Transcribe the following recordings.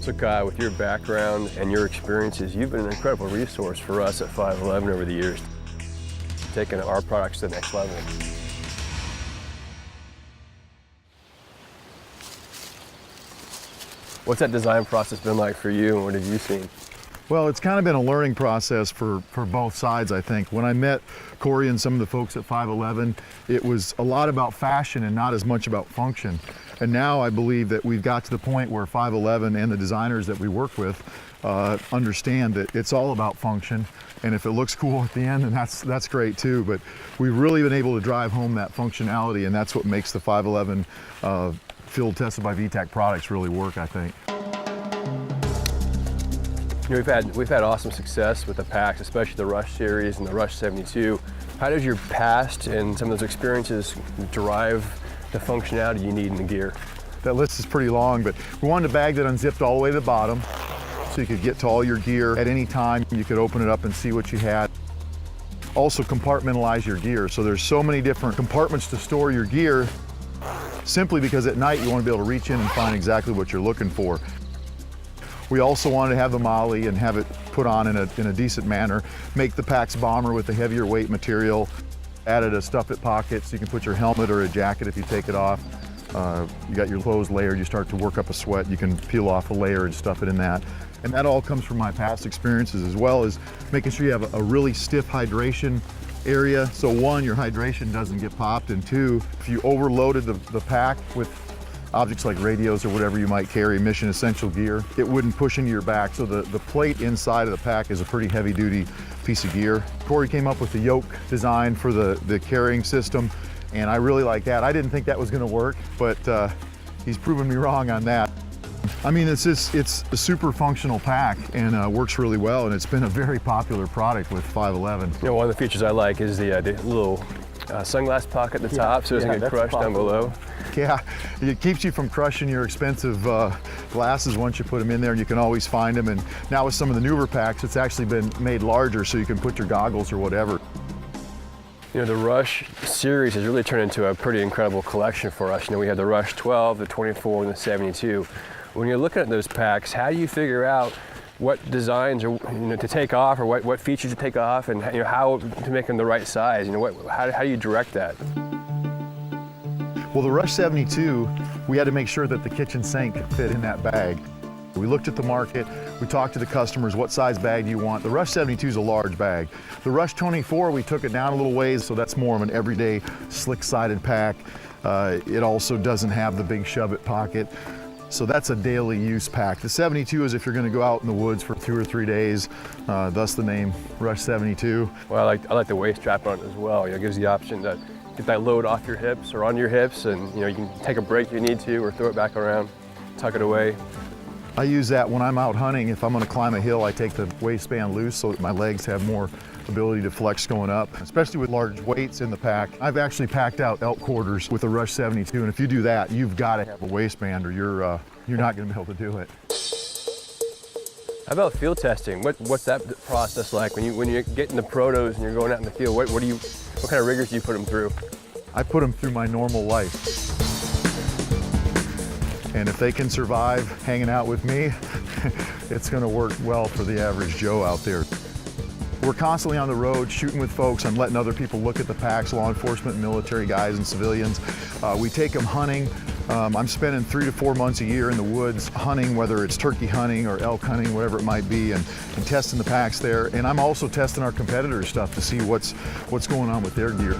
So Kyle, with your background and your experiences, you've been an incredible resource for us at 511 over the years, taking our products to the next level. What's that design process been like for you, and what have you seen? Well, it's kind of been a learning process for both sides, I think. When I met Corey and some of the folks at 511, it was a lot about fashion and not as much about function. And now I believe that we've got to the point where 511 and the designers that we work with understand that it's all about function. And if it looks cool at the end, then that's great too. But we've really been able to drive home that functionality, and that's what makes the 511 field tested by VTAC products really work, I think. You know, we've had awesome success with the packs, especially the Rush series and the Rush 72. How does your past and some of those experiences drive the functionality you need in the gear? That list is pretty long, but we wanted a bag that unzipped all the way to the bottom so you could get to all your gear at any time. You could open it up and see what you had. Also compartmentalize your gear. So there's so many different compartments to store your gear, simply because at night you want to be able to reach in and find exactly what you're looking for. We also wanted to have the molly and have it put on in a decent manner, make the packs bomber with the heavier weight material, added a stuff it pocket so you can put your helmet or a jacket if you take it off. You got your clothes layered, you start to work up a sweat, you can peel off a layer and stuff it in that. And that all comes from my past experiences, as well as making sure you have a really stiff hydration area. So one, your hydration doesn't get popped, and two, if you overloaded the pack with objects like radios or whatever you might carry, mission essential gear, it wouldn't push into your back. So the plate inside of the pack is a pretty heavy duty piece of gear. Corey came up with the yoke design for the carrying system, and I really like that. I didn't think that was gonna work, but he's proven me wrong on that. I mean, it's a super functional pack and works really well, and it's been a very popular product with 511. You know, one of the features I like is the little sunglass pocket at the top, so it doesn't get crushed down below. Yeah, it keeps you from crushing your expensive glasses once you put them in there, and you can always find them. And now with some of the newer packs, it's actually been made larger so you can put your goggles or whatever. You know, the Rush series has really turned into a pretty incredible collection for us. You know, we have the Rush 12, the 24, and the 72. When you're looking at those packs, how do you figure out what designs are, to take off, or what features to take off, and how to make them the right size? How do you direct that? Well, the Rush 72, we had to make sure that the kitchen sink fit in that bag. We looked at the market, we talked to the customers, what size bag do you want? The Rush 72 is a large bag. The Rush 24, we took it down a little ways, so that's more of an everyday slick-sided pack. It also doesn't have the big shove-it pocket. So that's a daily use pack. The 72 is if you're gonna go out in the woods for 2 or 3 days, thus the name Rush 72. Well, I like the waist strap on it as well. It gives you the option to get that load off your hips or on your hips, and you can take a break if you need to, or throw it back around, tuck it away. I use that when I'm out hunting. If I'm gonna climb a hill, I take the waistband loose so that my legs have more ability to flex going up, especially with large weights in the pack. I've actually packed out elk quarters with a Rush 72, and if you do that, you've got to have a waistband or you're not going to be able to do it. How about field testing? What's that process like when you get in the protos and you're going out in the field? What kind of rigors do you put them through? I put them through my normal life. And if they can survive hanging out with me, it's going to work well for the average Joe out there. We're constantly on the road shooting with folks and letting other people look at the packs, law enforcement, military guys and civilians. We take them hunting. I'm spending 3 to 4 months a year in the woods hunting, whether it's turkey hunting or elk hunting, whatever it might be, and testing the packs there. And I'm also testing our competitors' stuff to see what's going on with their gear.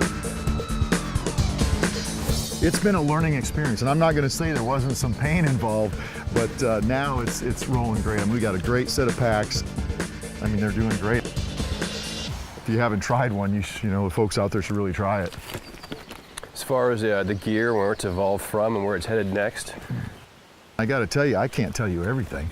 It's been a learning experience, and I'm not going to say there wasn't some pain involved, but now it's rolling great. I mean, we got a great set of packs. I mean, they're doing great. If you haven't tried one, you know, the folks out there should really try it. As far as the gear, where it's evolved from and where it's headed next? I got to tell you, I can't tell you everything.